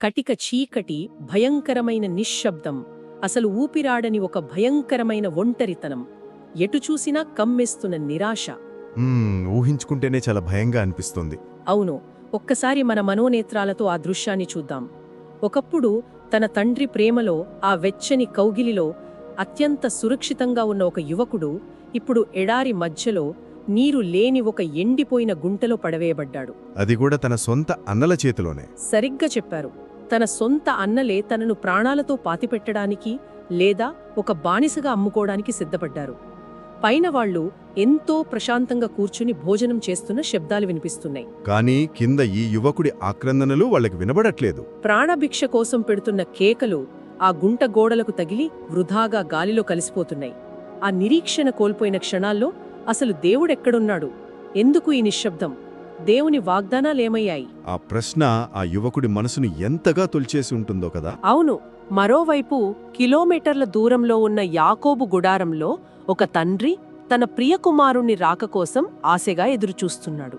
కటిక చీకటి, భయంకరమైన నిశ్శబ్దం, అసలు ఊపిరాడని ఒక భయంకరమైన ఒంటరితనం, ఎటు చూసినా కమ్మేస్తున్న నిరాశ. ఊహించుకుంటేనే చాలా భయంగా అనిపిస్తుంది. అవును, ఒక్కసారి మన మనోనేత్రాలతో ఆ దృశ్యాన్ని చూద్దాం. ఒకప్పుడు తన తండ్రి ప్రేమలో, ఆ వెచ్చని కౌగిలిలో అత్యంత సురక్షితంగా ఉన్న ఒక యువకుడు ఇప్పుడు ఎడారి మధ్యలో నీరు లేని ఒక ఎండిపోయిన గుంటలో పడవేయబడ్డాడు. అది కూడా తన సొంత అన్నల చేతిలోనే. సరిగ్గా చెప్పారు. తన సొంత అన్నలే తనను ప్రాణాలతో పాతిపెట్టడానికి లేదా ఒక బానిసగా అమ్ముకోవడానికి సిద్ధపడ్డారు. పైన వాళ్లు ఎంతో ప్రశాంతంగా కూర్చుని భోజనం చేస్తున్న శబ్దాలు వినిపిస్తున్నాయి. కానీ కింద ఈ యువకుడి ఆక్రందనలు వాళ్ళకి వినబడట్లేదు. ప్రాణభిక్ష కోసం పెడుతున్న కేకలు ఆ గుంట గోడలకు తగిలి వృధాగా గాలిలో కలిసిపోతున్నాయి. ఆ నిరీక్షణ కోల్పోయిన క్షణాల్లో అసలు దేవుడెక్కడున్నాడు? ఎందుకు ఈ నిశ్శబ్దం? దేవుని వాగ్దానాలేమయ్యాయి? ఆ ప్రశ్న ఆ యువకుడి మనసును ఎంతగా తొలిచేసి ఉంటుందో కదా. అవును. మరోవైపు కిలోమీటర్ల దూరంలో ఉన్న యాకోబు గుడారంలో ఒక తండ్రి తన ప్రియకుమారుణ్ణి రాక కోసం ఆశగా ఎదురుచూస్తున్నాడు.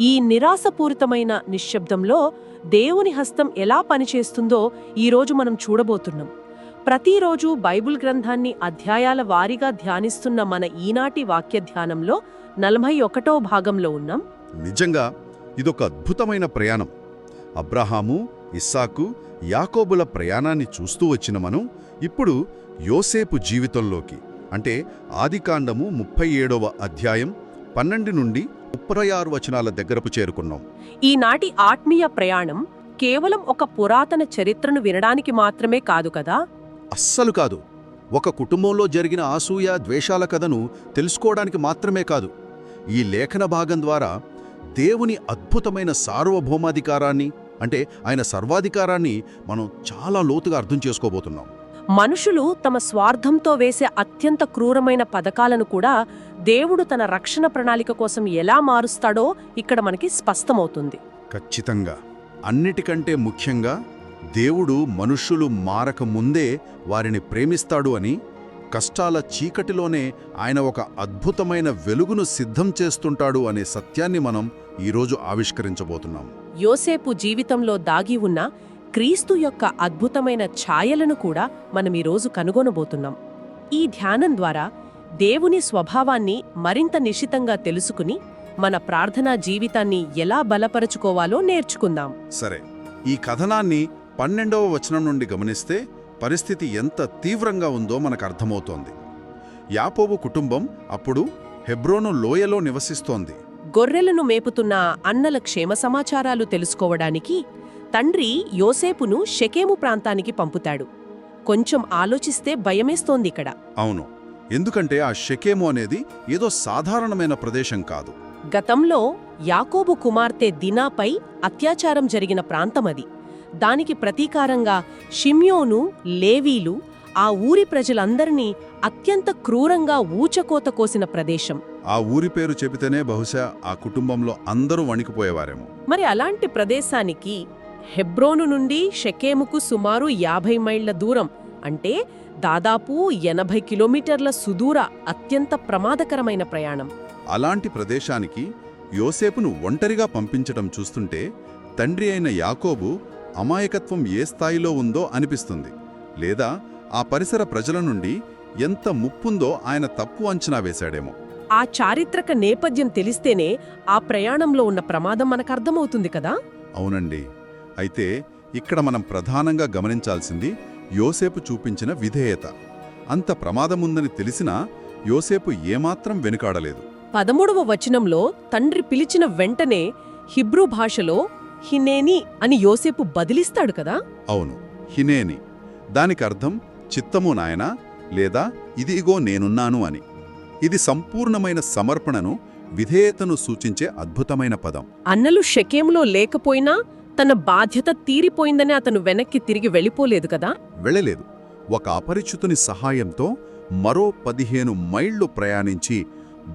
ఈ నిరాశపూరితమైన నిశ్శబ్దంలో దేవుని హస్తం ఎలా పనిచేస్తుందో ఈరోజు మనం చూడబోతున్నాం. ప్రతిరోజు బైబిల్ గ్రంథాన్ని అధ్యాయాల వారీగా ధ్యానిస్తున్న మన ఈనాటి వాక్య ధ్యానంలో 41వ భాగంలో ఉన్నాం. నిజంగా ఇదొక అద్భుతమైన ప్రయాణం. అబ్రహాము, ఇస్సాకు, యాకోబుల ప్రయాణాన్ని చూస్తూ వచ్చిన మనం ఇప్పుడు యోసేపు జీవితంలోకి, అంటే ఆదికాండము 37వ అధ్యాయం 12 నుండి 36 వచనాల దగ్గరకు చేరుకున్నాం. ఈనాటి ఆత్మీయ ప్రయాణం కేవలం ఒక పురాతన చరిత్రను వినడానికి మాత్రమే కాదు కదా. అస్సలు కాదు. ఒక కుటుంబంలో జరిగిన అసూయ, ద్వేషాల కథను తెలుసుకోవడానికి మాత్రమే కాదు. ఈ లేఖన భాగం ద్వారా దేవుని అద్భుతమైన సార్వభౌమాధికారాన్ని, అంటే ఆయన సర్వాధికారాన్ని మనం చాలా లోతుగా అర్థం చేసుకోబోతున్నాం. మనుషులు తమ స్వార్థంతో వేసే అత్యంత క్రూరమైన పథకాలను కూడా దేవుడు తన రక్షణ ప్రణాళిక కోసం ఎలా మారుస్తాడో ఇక్కడ మనకి స్పష్టమవుతుంది. ఖచ్చితంగా. అన్నిటికంటే ముఖ్యంగా దేవుడు మనుష్యులు మారక ముందే వారిని ప్రేమిస్తాడు అని, కష్టాల చీకటిలోనే ఆయన ఒక అద్భుతమైన వెలుగును సిద్ధం చేస్తుంటాడు అనే సత్యాన్ని మనం ఈరోజు ఆవిష్కరించబోతున్నాం. యోసేపు జీవితంలో దాగి ఉన్న క్రీస్తు యొక్క అద్భుతమైన ఛాయలను కూడా మనం ఈరోజు కనుగొనబోతున్నాం. ఈ ధ్యానం ద్వారా దేవుని స్వభావాన్ని మరింత నిశితంగా తెలుసుకుని మన ప్రార్థనా జీవితాన్ని ఎలా బలపరుచుకోవాలో నేర్చుకుందాం. సరే, ఈ కథనాన్ని 12వ వచనం నుండి గమనిస్తే పరిస్థితి ఎంత తీవ్రంగా ఉందో మనకు అర్థమవుతోంది. యాకోబు కుటుంబం అప్పుడు హెబ్రోను లోయలో నివసిస్తోంది. గొర్రెలను మేపుతున్న అన్నల క్షేమ సమాచారాలు తెలుసుకోవడానికి తండ్రి యోసేపును షెకెము ప్రాంతానికి పంపుతాడు. కొంచెం ఆలోచిస్తే భయమేస్తోంది ఇక్కడ. అవును, ఎందుకంటే ఆ షెకెము అనేది ఏదో సాధారణమైన ప్రదేశం కాదు. గతంలో యాకోబు కుమార్తె దినాపై అత్యాచారం జరిగిన ప్రాంతమది. దానికి ప్రతీకారంగా షిమ్యోను, లేవీలు ఆ ఊరి ప్రజలందరినీ అత్యంత క్రూరంగా ఊచకోత కోసిన ప్రదేశం. ఆ ఊరి పేరు చెబితేనే బహుశా ఆ కుటుంబంలో అందరూ వణికిపోయేవారేమో. మరి అలాంటి ప్రదేశానికి హెబ్రోను నుండి షెకెముకు సుమారు 50 మైళ్ల దూరం, అంటే దాదాపు 80 కిలోమీటర్ల సుదూర అత్యంత ప్రమాదకరమైన ప్రయాణం. అలాంటి ప్రదేశానికి యోసేపును ఒంటరిగా పంపించటం చూస్తుంటే తండ్రి అయిన యాకోబు అమాయకత్వం ఏ స్థాయిలో ఉందో అనిపిస్తుంది. లేదా ఆ పరిసర ప్రజల నుండి ఎంత ముప్పుందో ఆయన తప్పు అంచనా వేశాడేమో. ఆ చారిత్రక నేపథ్యం తెలిస్తేనే ఆ ప్రయాణంలో ఉన్న ప్రమాదం మనకర్థమవుతుంది కదా. అవునండి. అయితే ఇక్కడ మనం ప్రధానంగా గమనించాల్సింది యోసేపు చూపించిన విధేయత. అంత ప్రమాదముందని తెలిసినా యోసేపు ఏమాత్రం వెనుకాడలేదు. 13వ వచనంలో తండ్రి పిలిచిన వెంటనే హిబ్రూ భాషలో హినేని అని యోసేపు బదిలిస్తాడు కదా. అవును, హినేని. దానికర్థం చిత్తము నాయనా, లేదా ఇదిగో నేనున్నాను అని. ఇది సంపూర్ణమైన సమర్పణను, విధేయతను సూచించే అద్భుతమైన పదం. అన్నలు షెకెములో లేకపోయినా తన బాధ్యత తీరిపోయిందని అతను వెనక్కి తిరిగి వెళ్ళిపోలేదు కదా. వెళ్ళలేదు. ఒక అపరిచితుని సహాయంతో మరో 15 మైళ్లు ప్రయాణించి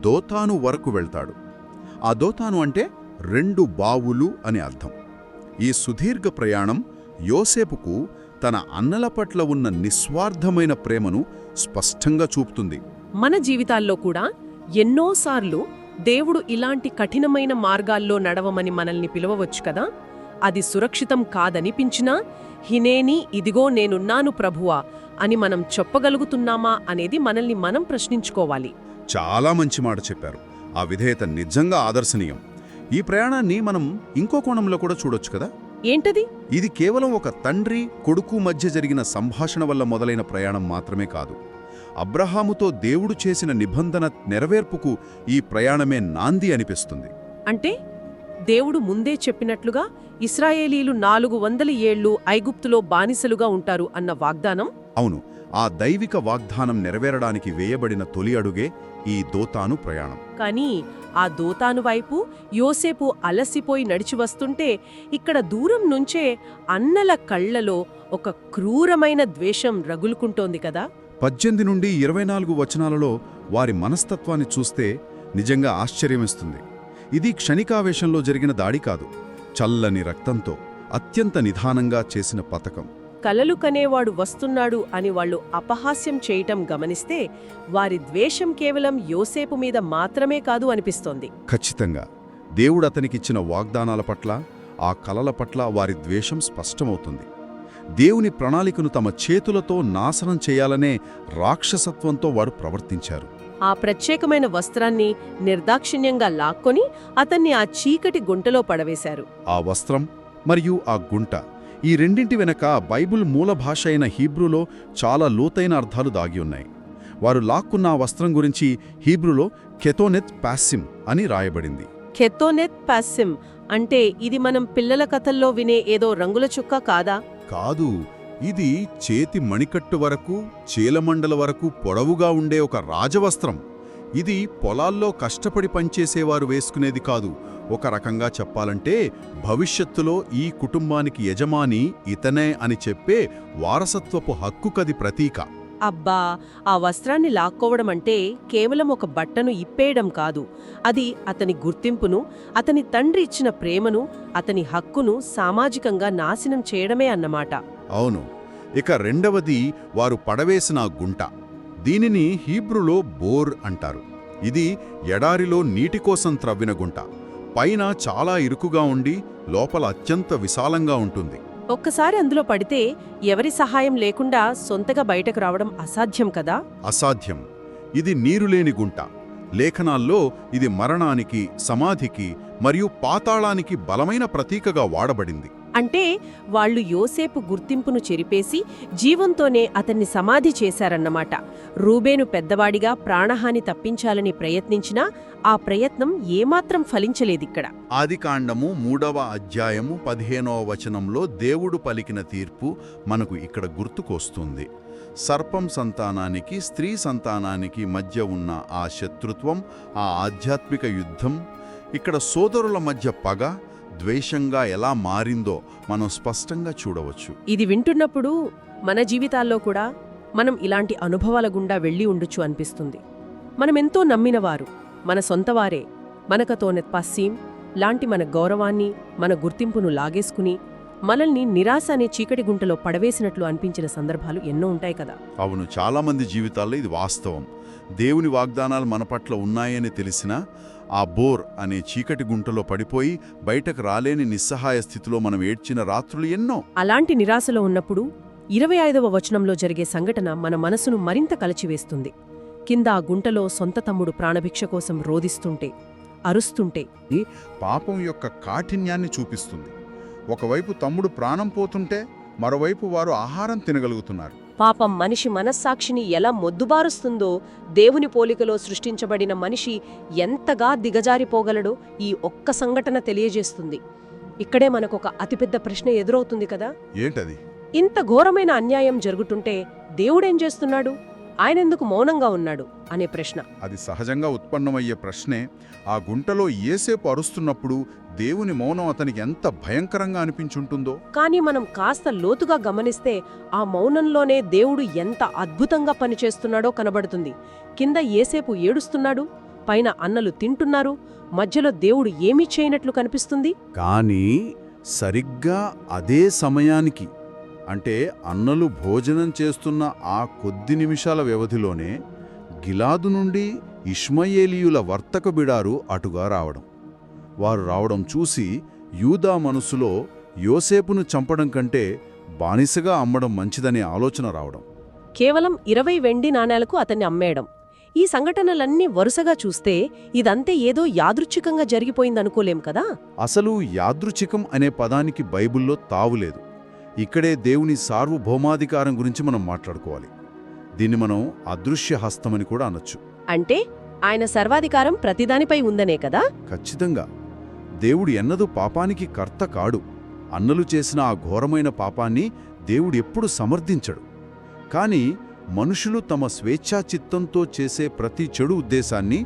దోతాను వరకు వెళ్తాడు. ఆ దోతాను అంటే 2 బావులు అని అర్థం. ఈ సుదీర్ఘ ప్రయాణం యోసేపుకు తన అన్నల పట్ల ఉన్న నిస్వార్థమైన ప్రేమను స్పష్టంగా చూపుతుంది. మన జీవితాల్లో కూడా ఎన్నోసార్లు దేవుడు ఇలాంటి కఠినమైన మార్గాల్లో నడవమని మనల్ని పిలవవచ్చు కదా. అది సురక్షితం కాదనిపించినా హినేని ఇదిగో నేనున్నాను ప్రభువా అని మనం చెప్పగలుగుతున్నామా అనేది మనల్ని మనం ప్రశ్నించుకోవాలి. చాలా మంచి మాట చెప్పారు. ఆ విధేయత నిజంగా ఆదర్శనీయం. ఈ ప్రయాణాన్ని మనం ఇంకో కోణంలో కూడా చూడొచ్చు కదా. ఏంటది? ఇది కేవలం ఒక తండ్రి కొడుకు మధ్య జరిగిన సంభాషణ వల్ల మొదలైన ప్రయాణం మాత్రమే కాదు. అబ్రహాముతో దేవుడు చేసిన నిబంధన నెరవేర్పుకు ఈ ప్రయాణమే నాంది అనిపిస్తుంది. అంటే దేవుడు ముందే చెప్పినట్లుగా ఇశ్రాయేలీలు 400 ఏళ్లు ఐగుప్తులో బానిసలుగా ఉంటారు అన్న వాగ్దానం. అవును, ఆ దైవిక వాగ్దానం నెరవేరడానికి వేయబడిన తొలి అడుగే ఈ దోతాను ప్రయాణం. కానీ ఆ దోతాను వైపు యోసేపు అలసిపోయి నడిచి వస్తుంటే ఇక్కడ దూరం నుంచే అన్నల కళ్లలో ఒక క్రూరమైన ద్వేషం రగులుకుంటోంది కదా. 18 నుండి 24 వచనాలలో వారి మనస్తత్వాన్ని చూస్తే నిజంగా ఆశ్చర్యమిస్తుంది. ఇది క్షణికావేశంలో జరిగిన దాడి కాదు, చల్లని రక్తంతో అత్యంత నిదానంగా చేసిన పథకం. కలలు కనేవాడు వస్తున్నాడు అని వాళ్ళు అపహాస్యం చేయటం గమనిస్తే వారి ద్వేషం కేవలం యోసేపు మీద మాత్రమే కాదు అనిపిస్తోంది. ఖచ్చితంగా దేవుడు అతనికిచ్చిన వాగ్దానాల పట్ల, ఆ కలల పట్ల వారి ద్వేషం స్పష్టమవుతుంది. దేవుని ప్రణాళికను తమ చేతులతో నాశనం చేయాలనే రాక్షసత్వంతో వారు ప్రవర్తించారు. ఆ ప్రత్యేకమైన వస్త్రాన్ని నిర్దాక్షిణ్యంగా లాక్కొని అతన్ని ఆ చీకటి గుంటలో పడవేశారు. ఆ వస్త్రం మరియు ఆ గుంట, ఈ రెండింటి వెనక బైబిల్ మూల భాష అయిన హీబ్రూలో చాలా లోతైన అర్థాలు దాగి ఉన్నాయి. వారు లాక్కున్న ఆ వస్త్రం గురించి హీబ్రూలో కెతోనెత్ పాస్సిమ్ అని రాయబడింది. కెతోనెత్ పాస్సిమ్ అంటే ఇది మనం పిల్లల కథల్లో వినే ఏదో రంగుల చుక్క కాదా? కాదు, ఇది చేతి మణికట్టు వరకు, చీలమండల వరకు పొడవుగా ఉండే ఒక రాజవస్త్రం. ఇది పొలాల్లో కష్టపడి పనిచేసేవారు వేసుకునేది కాదు. ఒక రకంగా చెప్పాలంటే భవిష్యత్తులో ఈ కుటుంబానికి యజమాని ఇతనే అని చెప్పే వారసత్వపు హక్కుకది ప్రతీక. అబ్బా, ఆ వస్త్రాన్ని లాక్కోవడం అంటే కేవలం ఒక బట్టను ఇప్పేయడం కాదు. అది అతని గుర్తింపును, అతని తండ్రి ఇచ్చిన ప్రేమను, అతని హక్కును సామాజికంగా నాశనం చేయడమే అన్నమాట. అవును. ఇక రెండవది వారు పడవేసిన గుంట. దీనిని హీబ్రూలో బోర్ అంటారు. ఇది ఎడారిలో నీటికోసం త్రవ్విన గుంట. పైన చాలా ఇరుకుగా ఉండి లోపల అత్యంత విశాలంగా ఉంటుంది. ఒక్కసారి అందులో పడితే ఎవరి సహాయం లేకుండా సొంతగా బయటకు రావడం అసాధ్యం కదా. అసాధ్యం. ఇది నీరులేని గుంట. లేఖనాల్లో ఇది మరణానికి, సమాధికి మరియు పాతాళానికి బలమైన ప్రతీకగా వాడబడింది. అంటే వాళ్ళు యోసేపు గుర్తింపును చెరిపేసి జీవంతోనే అతన్ని సమాధి చేశారన్నమాట. రూబేను పెద్దవాడిగా ప్రాణహాని తప్పించాలని ప్రయత్నించినా ఆ ప్రయత్నం ఏమాత్రం ఫలించలేదిక్కడ. ఆదికాండము 3వ అధ్యాయము 15వ వచనంలో దేవుడు పలికిన తీర్పు మనకు ఇక్కడ గుర్తుకొస్తుంది. సర్పం సంతానానికి, స్త్రీ సంతానానికి మధ్య ఉన్న ఆ శత్రుత్వం, ఆ ఆధ్యాత్మిక యుద్ధం, ఇక్కడ సోదరుల మధ్య పగ, ద్వేషంగా ఎలా మారిందో మనం స్పష్టంగా చూడవచ్చు. ఇది వింటున్నప్పుడు మన జీవితాల్లో కూడా మనం ఇలాంటి అనుభవాల గుండా వెళ్ళి ఉండొచ్చు అనిపిస్తుంది. మనమెంతో నమ్మినవారు, మన సొంతవారే మనకతోనెత్ పాస్సీం లాంటి మన గౌరవాన్ని, మన గుర్తింపును లాగేసుకుని మనల్ని నిరాశ అనే చీకటి గుంటలో పడవేసినట్లు అనిపించిన సందర్భాలు ఎన్నో ఉంటాయి కదా. అవును, చాలామంది జీవితాల్లో ఇది వాస్తవం. దేవుని వాగ్దానాలు మన పట్ల ఉన్నాయని తెలిసినా ఆ బోర్ అనే చీకటి గుంటలో పడిపోయి బయటకు రాలేని నిస్సహాయ స్థితిలో మనం ఏడ్చిన రాత్రులు ఎన్నో. అలాంటి నిరాశలో ఉన్నప్పుడు 25వ వచనంలో జరిగే సంఘటన మన మనసును మరింత కలచివేస్తుంది. కింద ఆ గుంటలో సొంత తమ్ముడు ప్రాణభిక్ష కోసం రోదిస్తుంటే, అరుస్తుంటే పాపం యొక్క కాఠిన్యాన్ని చూపిస్తుంది. ఒకవైపు తమ్ముడు ప్రాణం పోతుంటే మరోవైపు వారు ఆహారం తినగలుగుతున్నారు. పాపం మనిషి మనస్సాక్షిని ఎలా మొద్దుబారుస్తుందో, దేవుని పోలికలో సృష్టించబడిన మనిషి ఎంతగా దిగజారిపోగలడో ఈ ఒక్క సంఘటన తెలియజేస్తుంది. ఇక్కడే మనకొక అతిపెద్ద ప్రశ్న ఎదురవుతుంది కదా. ఏంటది? ఇంత ఘోరమైన అన్యాయం జరుగుతుంటే దేవుడేం చేస్తున్నాడు, ఆయనెందుకు మౌనంగా ఉన్నాడు అనే ప్రశ్న. అది సహజంగా ఉత్పన్నమయ్యే ప్రశ్నే. ఆ గుంటలో యేసేపు అరుస్తున్నప్పుడు దేవుని మౌనం అతనికి ఎంత భయంకరంగా అనిపించుంటుందో. కానీ మనం కాస్త లోతుగా గమనిస్తే ఆ మౌనంలోనే దేవుడు ఎంత అద్భుతంగా పనిచేస్తున్నాడో కనబడుతుంది. కింద యేసేపు ఏడుస్తున్నాడు, పైన అన్నలు తింటున్నారు, మధ్యలో దేవుడు ఏమీ చేయనట్లు కనిపిస్తుంది. కానీ సరిగ్గా అదే సమయానికి, అంటే అన్నలు భోజనం చేస్తున్న ఆ కొద్ది నిమిషాల వ్యవధిలోనే గిలాదు నుండి ఇష్మాయేలీయుల వర్తక బిడారు అటుగా రావడం. వారు రావడం చూసి యూదా మనసులో యోసేపును చంపడం కంటే బానిసగా అమ్మడం మంచిదనే ఆలోచన రావడం. కేవలం 20 వెండి నాణేలకు అతన్ని అమ్మేయడం. ఈ సంఘటనలన్నీ వరుసగా చూస్తే ఇదంతే ఏదో యాదృచ్ఛికంగా జరిగిపోయిందనుకోలేం కదా. అసలు యాదృచ్ఛికం అనే పదానికి బైబిల్లో తావులేదు. ఇక్కడే దేవుని సార్వభౌమాధికారం గురించి మనం మాట్లాడుకోవాలి. దీన్ని మనం అదృశ్య హస్తమని కూడా అనొచ్చు. అంటే ఆయన సర్వాధికారం ప్రతిదానిపై ఉందనే కదా. ఖచ్చితంగా. దేవుడు ఎన్నదూ పాపానికి కర్త కాడు. అన్నలు చేసిన ఆ ఘోరమైన పాపాన్ని దేవుడెప్పుడు సమర్థించడు. కాని మనుషులు తమ స్వేచ్ఛాచిత్తంతో చేసే ప్రతి చెడు ఉద్దేశాన్ని,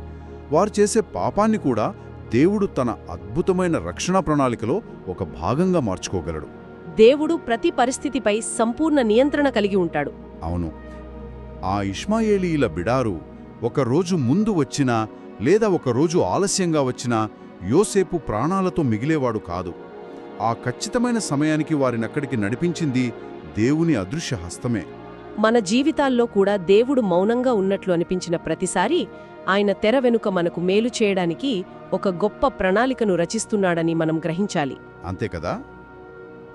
వారు చేసే పాపాన్ని కూడా దేవుడు తన అద్భుతమైన రక్షణ ప్రణాళికలో ఒక భాగంగా మార్చుకోగలడు. దేవుడు ప్రతి పరిస్థితిపై సంపూర్ణ నియంత్రణ కలిగి ఉంటాడు. అవును. ఆ ఇష్మాయేలీల బిడారు ఒకరోజు ముందు వచ్చినా లేదా ఒకరోజు ఆలస్యంగా వచ్చినా యోసేపు ప్రాణాలతో మిగిలేవాడు కాదు. ఆ ఖచ్చితమైన సమయానికి వారినక్కడికి నడిపించింది దేవుని అదృశ్య హస్తమే. మన జీవితాల్లో కూడా దేవుడు మౌనంగా ఉన్నట్లు అనిపించిన ప్రతిసారి ఆయన తెర వెనుక మనకు మేలు చేయడానికి ఒక గొప్ప ప్రణాళికను రచిస్తున్నాడని మనం గ్రహించాలి. అంతే కదా.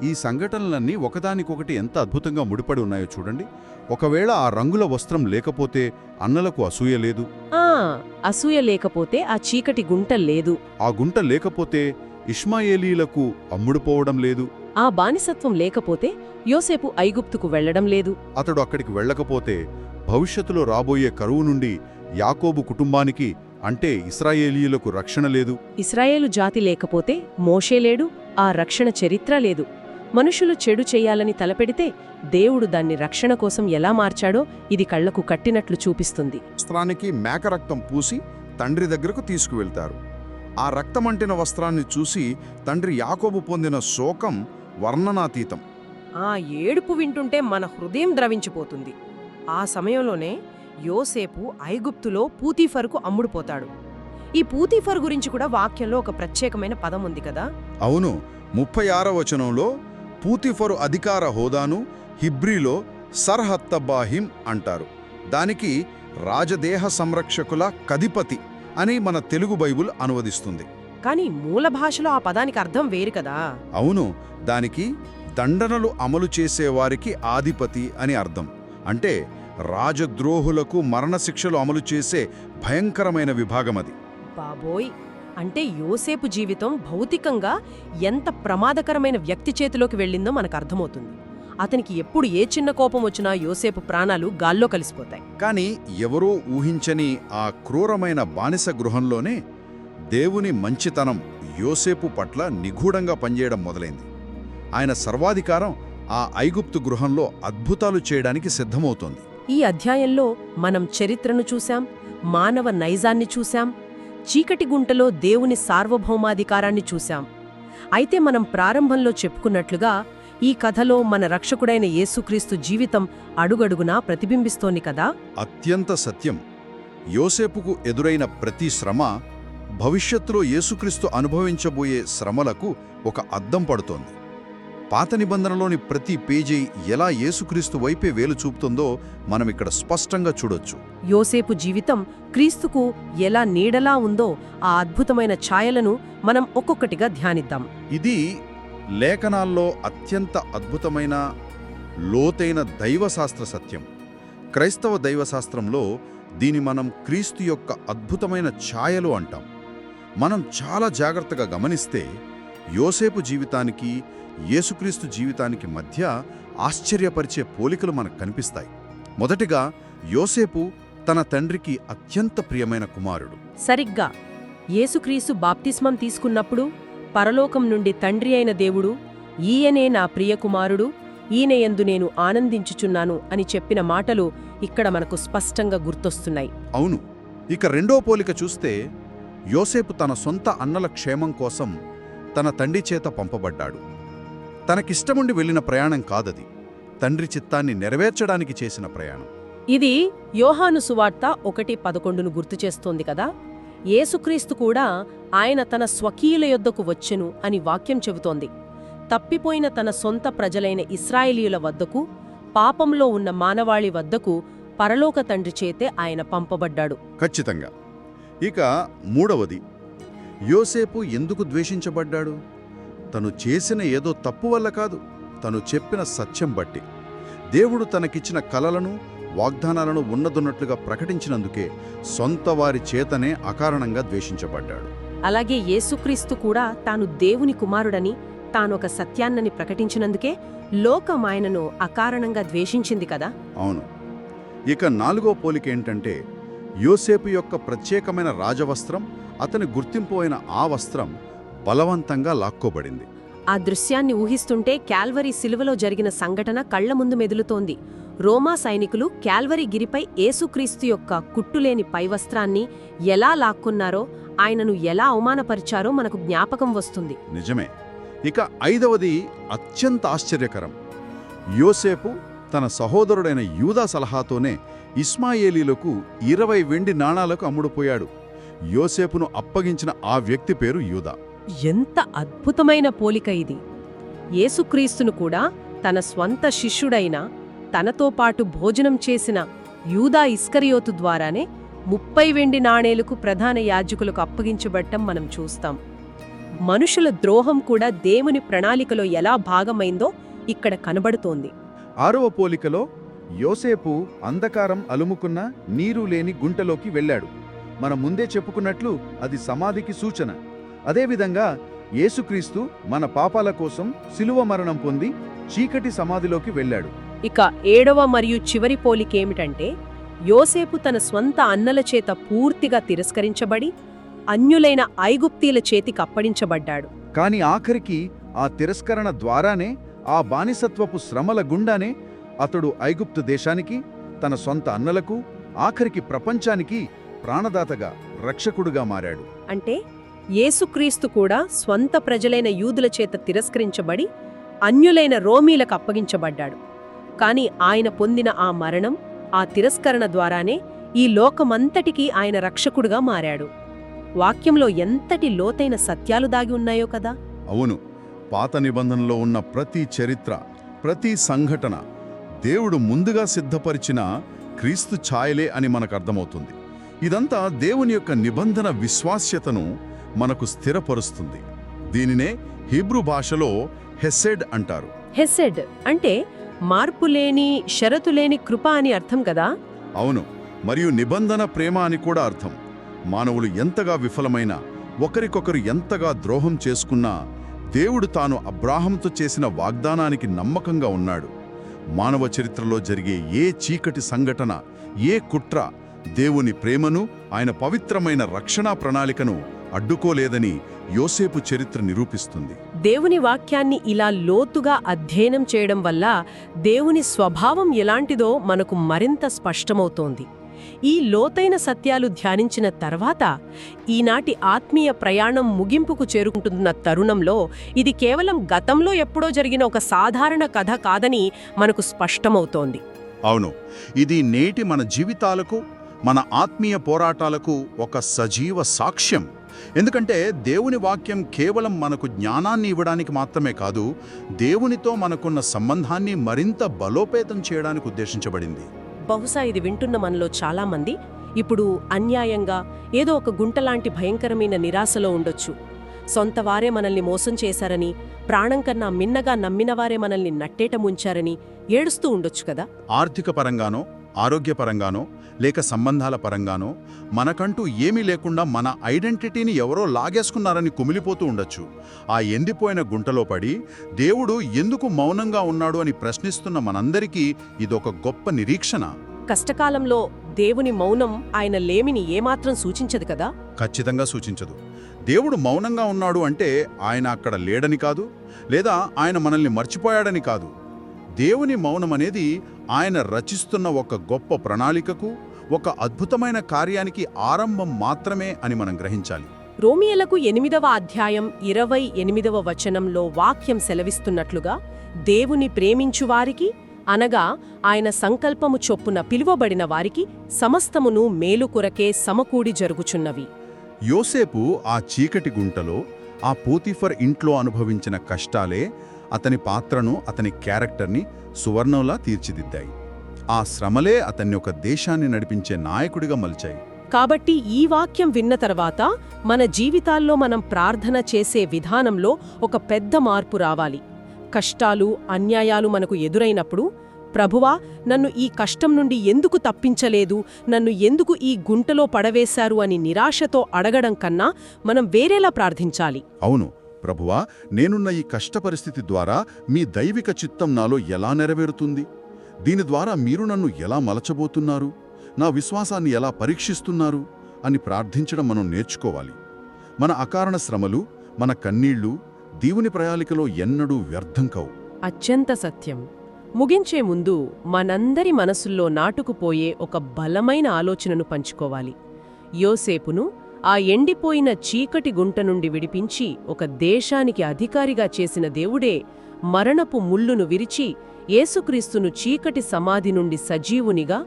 ఈ సంఘటనలన్నీ ఒకదానికొకటి ఎంత అద్భుతంగా ముడిపడి ఉన్నాయో చూడండి. ఒకవేళ ఆ రంగుల వస్త్రం లేకపోతే అన్నలకు అసూయ లేదు. అసూయ లేకపోతే ఆ చీకటి గుంట లేదు. ఆ గుంట లేకపోతే ఇష్మాయేలీలకు అమ్ముడుపోవడం లేదు. ఆ బానిసత్వం లేకపోతే యోసేపు ఐగుప్తుకు వెళ్లడం లేదు. అతడు అక్కడికి వెళ్ళకపోతే భవిష్యత్తులో రాబోయే కరువు నుండి యాకోబు కుటుంబానికి, అంటే ఇశ్రాయేలీయులకు రక్షణ లేదు. ఇశ్రాయేలు జాతి లేకపోతే మోషే లేడు, ఆ రక్షణ చరిత్ర లేదు. మనుషులు చెడు చెయ్యాలని తలపెడితే దేవుడు దాన్ని రక్షణ కోసం ఎలా మార్చాడో ఇది కళ్లకు కట్టినట్లు చూపిస్తుంది. వస్త్రానికి మేకరక్తం పూసి తండ్రి దగ్గరకు తీసుకువెళ్తారు. ఆ రక్తమంటిన వస్త్రాన్ని చూసి తండ్రి యాకోబు పొందిన శోకం వర్ణనాతీతం. ఆ ఏడుపు వింటుంటే మన హృదయం ద్రవించిపోతుంది. ఆ సమయంలోనే యోసేపు ఐగుప్తులో పూతీఫరుకు అమ్ముడుపోతాడు. ఈ పూతీఫరు గురించి కూడా వాక్యంలో ఒక ప్రత్యేకమైన పదం ఉంది కదా. అవును. 36వ వచనంలో పూతీఫరు అధికార హోదాను హిబ్రీలో సర్హత్తబాహిం అంటారు. దానికి రాజదేహ సంరక్షకుల కధిపతి అని మన తెలుగు బైబుల్ అనువదిస్తుంది. కానీ మూల భాషలో ఆ పదానికి అర్థం వేరు కదా. అవును. దానికి దండనలు అమలు చేసేవారికి ఆధిపతి అని అర్థం. అంటే రాజద్రోహులకు మరణశిక్షలు అమలు చేసే భయంకరమైన విభాగమది. బాబోయ్, అంటే యోసేపు జీవితం భౌతికంగా ఎంత ప్రమాదకరమైన వ్యక్తి చేతిలోకి వెళ్ళిందో మనకు అర్థమవుతుంది. అతనికి ఎప్పుడు ఏ చిన్న కోపం వచ్చినా యోసేపు ప్రాణాలు గాల్లో కలిసిపోతాయి. కాని ఎవరూ ఊహించని ఆ క్రూరమైన బానిస గృహంలోనే దేవుని మంచితనం యోసేపు పట్ల నిగూఢంగా పనిచేయడం మొదలైంది. ఆయన సర్వాధికారం ఆ ఐగుప్తు గృహంలో అద్భుతాలు చేయడానికి సిద్ధమవుతోంది. ఈ అధ్యాయంలో మనం చరిత్రను చూశాం, మానవ నైజాన్ని చూశాం, చీకటి గుంటలో దేవుని సార్వభౌమాధికారాన్ని చూశాం. అయితే మనం ప్రారంభంలో చెప్పుకున్నట్లుగా ఈ కథలో మన రక్షకుడైన యేసుక్రీస్తు జీవితం అడుగడుగునా ప్రతిబింబిస్తోంది కదా. అత్యంత సత్యం. యోసేపుకు ఎదురైన ప్రతి శ్రమ భవిష్యత్తులో యేసుక్రీస్తు అనుభవించబోయే శ్రమలకు ఒక అద్దం పడుతోంది. పాత నిబంధనలోని ప్రతి పేజీ ఎలా యేసుక్రీస్తు వైపే వేలు చూపుతుందో మనమిక్కడ స్పష్టంగా చూడొచ్చు. యోసేపు జీవితం క్రీస్తుకు ఎలా నీడలా ఉందో ఆ అద్భుతమైన ఛాయలను మనం ఒక్కొక్కటిగా ధ్యానిద్దాం. ఇది లేఖనాల్లో అత్యంత అద్భుతమైన లోతైన దైవశాస్త్ర సత్యం. క్రైస్తవ దైవశాస్త్రంలో దీని మనం క్రీస్తు యొక్క అద్భుతమైన ఛాయలు అంటాం. మనం చాలా జాగ్రత్తగా గమనిస్తే యోసేపు జీవితానికి యేసుక్రీస్తు జీవితానికి మధ్య ఆశ్చర్యపరిచే పోలికలు మనకు కనిపిస్తాయి. మొదటిగా యోసేపు తన తండ్రికి అత్యంత ప్రియమైన కుమారుడు. సరిగ్గా యేసుక్రీస్తు బాప్తిస్మం తీసుకున్నప్పుడు పరలోకం నుండి తండ్రి అయిన దేవుడు, ఈయనే నా ప్రియకుమారుడు, ఈయనయందు నేను ఆనందించుచున్నాను అని చెప్పిన మాటలు ఇక్కడ మనకు స్పష్టంగా గుర్తొస్తున్నాయి. అవును. ఇక రెండో పోలిక చూస్తే యోసేపు తన సొంత అన్నల క్షేమం కోసం తన తండ్రి చేత పంపబడ్డాడు. తనకిష్టముండి వెళ్లిన ప్రయాణం కాదది, తండ్రి చిత్తాన్ని నెరవేర్చడానికి చేసిన ప్రయాణం. ఇది యోహాను సువార్త 1:11ను గుర్తుచేస్తోంది కదా. యేసుక్రీస్తు కూడా ఆయన తన స్వకీయుల యొద్దకు వచ్చెను అని వాక్యం చెబుతోంది. తప్పిపోయిన తన సొంత ప్రజలైన ఇశ్రాయేలీయుల వద్దకు, పాపంలో ఉన్న మానవాళి వద్దకు పరలోక తండ్రి చేతే ఆయన పంపబడ్డాడు. ఖచ్చితంగా. ఇక మూడవది, యోసేపు ఎందుకు ద్వేషించబడ్డాడు? తను చేసిన ఏదో తప్పు వల్ల కాదు, తను చెప్పిన సత్యం బట్టి. దేవుడు తనకిచ్చిన కలలను, వాగ్దానాలను ఉన్నదున్నట్లుగా ప్రకటించినందుకే సొంత వారి చేతనే అకారణంగా ద్వేషించబడ్డాడు. అలాగే యేసుక్రీస్తు కూడా తాను దేవుని కుమారుడని, తానొక సత్యాన్నని ప్రకటించినందుకే లోకం ఆయనను అకారణంగా ద్వేషించింది కదా. అవును. ఇక 4వ పోలికేంటంటే, యోసేపు యొక్క ప్రత్యేకమైన రాజవస్త్రం, అతని గుర్తింపు అయిన ఆ వస్త్రం బలవంతంగా లాక్కోబడింది. ఆ దృశ్యాన్ని ఊహిస్తుంటే క్యాల్వరీ శిలువలో జరిగిన సంఘటన కళ్ల ముందు మెదులుతోంది. రోమా సైనికులు క్యాల్వరీ గిరిపై యేసుక్రీస్తు యొక్క కుట్టులేని పైవస్త్రాన్ని ఎలా లాక్కున్నారో, ఆయనను ఎలా అవమానపరిచారో మనకు జ్ఞాపకం వస్తుంది. నిజమే. ఇక 5వది అత్యంత ఆశ్చర్యకరం. యోసేపు తన సహోదరుడైన యూదా సలహాతోనే ఇస్మాయేలీలకు 20 వెండి నాణాలకు అమ్ముడుపోయాడు. యోసేపును అప్పగించిన ఆ వ్యక్తి పేరు యూదా. ఎంత అద్భుతమైన పోలిక ఇది! యేసుక్రీస్తును కూడా తన స్వంత శిష్యుడైన, తనతో పాటు భోజనం చేసిన యూదా ఇస్కరియోతు ద్వారానే 30 వెండి నాణేలకు ప్రధాన యాజకులకు అప్పగించబడటం మనం చూస్తాం. మనుషుల ద్రోహం కూడా దేవుని ప్రణాళికలో ఎలా భాగమైందో ఇక్కడ కనబడుతోంది. 6వ పోలికలో యోసేపు అంధకారం అలుముకున్న నీరు లేని గుంటలోకి వెళ్ళాడు. మనం ముందే చెప్పుకున్నట్లు అది సమాధికి సూచన. అదేవిధంగా యేసుక్రీస్తు మన పాపాల కోసం శిలువ మరణం పొంది చీకటి సమాధిలోకి వెళ్ళాడు. ఇక 7వ మరియు చివరి పోలికేమిటంటే, యోసేపు తన స్వంత అన్నల చేత పూర్తిగా తిరస్కరించబడి అన్యులైన ఐగుప్తీల చేతికి అప్పడించబడ్డాడు. కాని ఆఖరికి ఆ తిరస్కరణ ద్వారానే, ఆ బానిసత్వపు శ్రమల గుండానే అతడు ఐగుప్తు దేశానికి, తన సొంత అన్నలకు, ఆఖరికి ప్రపంచానికి ప్రాణదాతగా, రక్షకుడుగా మారాడు. అంటే యేసుక్రీస్తు కూడా స్వంత ప్రజలైన యూదుల చేత తిరస్కరించబడి అన్యులైన రోమీలకు అప్పగించబడ్డాడు. కాని ఆయన పొందిన ఆ మరణం, ఆ తిరస్కరణ ద్వారానే ఈ లోకమంతటికీ ఆయన రక్షకుడుగా మారాడు. వాక్యంలో ఎంతటి లోతైన సత్యాలు దాగి ఉన్నాయో కదా. అవును. పాత నిబంధనలో ఉన్న ప్రతి చరిత్ర, ప్రతి సంఘటన దేవుడు ముందుగా సిద్ధపరిచిన క్రీస్తు ఛాయలే అని మనకు అర్థమవుతుంది. ఇదంతా దేవుని యొక్క నిబంధన విశ్వాస్యతను మనకు స్థిరపరుస్తుంది. దీనినే హీబ్రూ భాషలో హెసెడ్ అంటారు. హెసెడ్ అంటే మార్పులేని, షరతులేని కృప అని అర్థం కదా. అవును. మరియు నిబంధన ప్రేమ అని కూడా అర్థం. మానవులు ఎంతగా విఫలమైనా, ఒకరికొకరు ఎంతగా ద్రోహం చేసుకున్నా, దేవుడు తాను అబ్రాహాముతో చేసిన వాగ్దానానికి నమ్మకంగా ఉన్నాడు. మానవ చరిత్రలో జరిగే ఏ చీకటి సంఘటన, ఏ కుట్ర దేవుని ప్రేమను, ఆయన పవిత్రమైన రక్షణా ప్రణాళికను అడ్డుకోలేదని యోసేపు చరిత్ర నిరూపిస్తుంది. దేవుని వాక్యాన్ని ఇలా లోతుగా అధ్యయనం చేయడం వల్ల దేవుని స్వభావం ఎలాంటిదో మనకు మరింత స్పష్టమవుతోంది. ఈ లోతైన సత్యాలు ధ్యానించిన తర్వాత ఈనాటి ఆత్మీయ ప్రయాణం ముగింపుకు చేరుకుంటున్న తరుణంలో ఇది కేవలం గతంలో ఎప్పుడో జరిగిన ఒక సాధారణ కథ కాదని మనకు స్పష్టమవుతోంది. అవును. ఇది నేటి మన జీవితాలకు, మన ఆత్మీయ పోరాటాలకు ఒక సజీవ సాక్ష్యం. ఎందుకంటే దేవుని వాక్యం కేవలం మనకు జ్ఞానాన్ని ఇవ్వడానికి మాత్రమే కాదు, దేవునితో మనకున్న సంబంధాన్ని మరింత బలోపేతం చేయడానికి ఉద్దేశించబడింది. బహుశా ఇది వింటున్న మనలో చాలామంది ఇప్పుడు అన్యాయంగా ఏదో ఒక గుంటలాంటి భయంకరమైన నిరాశలో ఉండొచ్చు. సొంత వారే మనల్ని మోసం చేశారని, ప్రాణం కన్నా మిన్నగా నమ్మినవారే మనల్ని నట్టేట ముంచారని ఏడుస్తూ ఉండొచ్చు కదా. ఆర్థిక పరంగానో, ఆరోగ్యపరంగానో, లేక సంబంధాల పరంగానో మనకంటూ ఏమీ లేకుండా మన ఐడెంటిటీని ఎవరో లాగేసుకున్నారని కుమిలిపోతూ ఉండొచ్చు. ఆ ఎండిపోయిన గుంటలో పడి దేవుడు ఎందుకు మౌనంగా ఉన్నాడు అని ప్రశ్నిస్తున్న మనందరికీ ఇదొక గొప్ప నిరీక్షణ. కష్టకాలంలో దేవుని మౌనం ఆయన లేమిని ఏమాత్రం సూచించదు కదా. ఖచ్చితంగా సూచించదు. దేవుడు మౌనంగా ఉన్నాడు అంటే ఆయన అక్కడ లేడని కాదు, లేదా ఆయన మనల్ని మర్చిపోయాడని కాదు. దేవుని మౌనం అనేది ఆయన రచిస్తున్న ఒక గొప్ప ప్రణాళికకు, ఒక అద్భుతమైన కార్యానికి ఆరంభం మాత్రమే అని మనం గ్రహించాలి. రోమియోలకు 8వ అధ్యాయం 28వ వచనంలో వాక్యం సెలవిస్తున్నట్లుగా, దేవుని ప్రేమించువారికి, అనగా ఆయన సంకల్పము చొప్పున పిలువబడిన వారికి సమస్తమును మేలు కొరకే సమకూడి జరుగుచున్నవి. యోసేపు ఆ చీకటి గుంటలో, ఆ పోతిఫర్ ఇంట్లో అనుభవించిన కష్టాలే అతని పాత్రను, అతని క్యారెక్టర్ని సువర్ణంలా తీర్చిదిద్దాయి. ఆ శ్రమలే అతన్ని ఒక దేశాన్ని నడిపించే నాయకుడిగా మలిచాయి. కాబట్టి ఈ వాక్యం విన్న తర్వాత మన జీవితాల్లో మనం ప్రార్థన చేసే విధానంలో ఒక పెద్ద మార్పు రావాలి. కష్టాలు, అన్యాయాలు మనకు ఎదురైనప్పుడు, ప్రభువా, నన్ను ఈ కష్టం నుండి ఎందుకు తప్పించలేదు, నన్ను ఎందుకు ఈ గుంటలో పడవేశారు అని నిరాశతో అడగడం కన్నా మనం వేరేలా ప్రార్థించాలి. అవును, ప్రభువా, నేనున్న ఈ కష్ట పరిస్థితి ద్వారా మీ దైవిక చిత్తం నాలో ఎలా నెరవేరుతుంది? దీని ద్వారా మీరు నన్ను ఎలా మలచబోతున్నారు, నా విశ్వాసాన్ని ఎలా పరీక్షిస్తున్నారు అని ప్రార్థించడం మనం నేర్చుకోవాలి. మన అకారణ శ్రమలు, మన కన్నీళ్లు దేవుని ప్రయాణికలో ఎన్నడూ వ్యర్థం కావు. అత్యంత సత్యం. ముగించే ముందు మనందరి మనసుల్లో నాటుకుపోయే ఒక బలమైన ఆలోచనను పంచుకోవాలి. యోసేపును ఆ ఎండిపోయిన చీకటి గుంట నుండి విడిపించి ఒక దేశానికి అధికారిగా చేసిన దేవుడే, మరణపు ముళ్ళును విరిచి యేసుక్రీస్తును చీకటి సమాధి నుండి సజీవునిగా,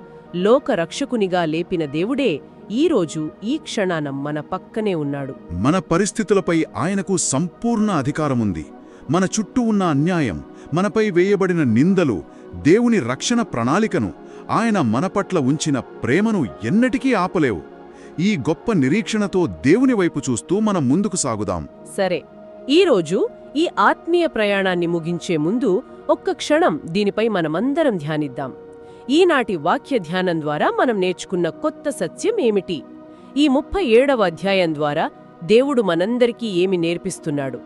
లోకరక్షకునిగా లేపిన దేవుడే ఈరోజు ఈ క్షణాన మన పక్కనే ఉన్నాడు. మన పరిస్థితులపై ఆయనకు సంపూర్ణ అధికారముంది. మన చుట్టూ ఉన్న అన్యాయం, మనపై వేయబడిన నిందలు, దేవుని రక్షణ ప్రణాళికను, ఆయన మన పట్ల ఉంచిన ప్రేమను ఎన్నటికీ ఆపలేవు. ఈ గొప్ప నిరీక్షణతో దేవుని వైపు చూస్తూ మనం ముందుకు సాగుదాం. సరే, ఈరోజు ఈ ఆత్మీయ ప్రయాణాన్ని ముగించే ముందు ఒక్క క్షణం దీనిపై మనమందరం ధ్యానిద్దాం. ఈనాటి వాక్య ధ్యానం ద్వారా మనం నేర్చుకున్న కొత్త సత్యం ఏమిటి? ఈ 37వ అధ్యాయం ద్వారా దేవుడు మనందరికీ ఏమి నేర్పిస్తున్నాడు?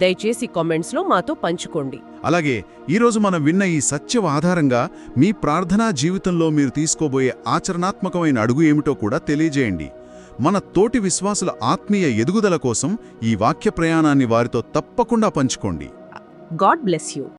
దయచేసి కామెంట్స్లో మాతో పంచుకోండి. అలాగే ఈరోజు మనం విన్న ఈ సత్యం ఆధారంగా మీ ప్రార్థనా జీవితంలో మీరు తీసుకోబోయే ఆచరణాత్మకమైన అడుగు ఏమిటో కూడా తెలియజేయండి. మన తోటి విశ్వాసుల ఆత్మీయ ఎదుగుదల కోసం ఈ వాక్య ప్రయాణాన్ని వారితో తప్పకుండా పంచుకోండి. God bless you.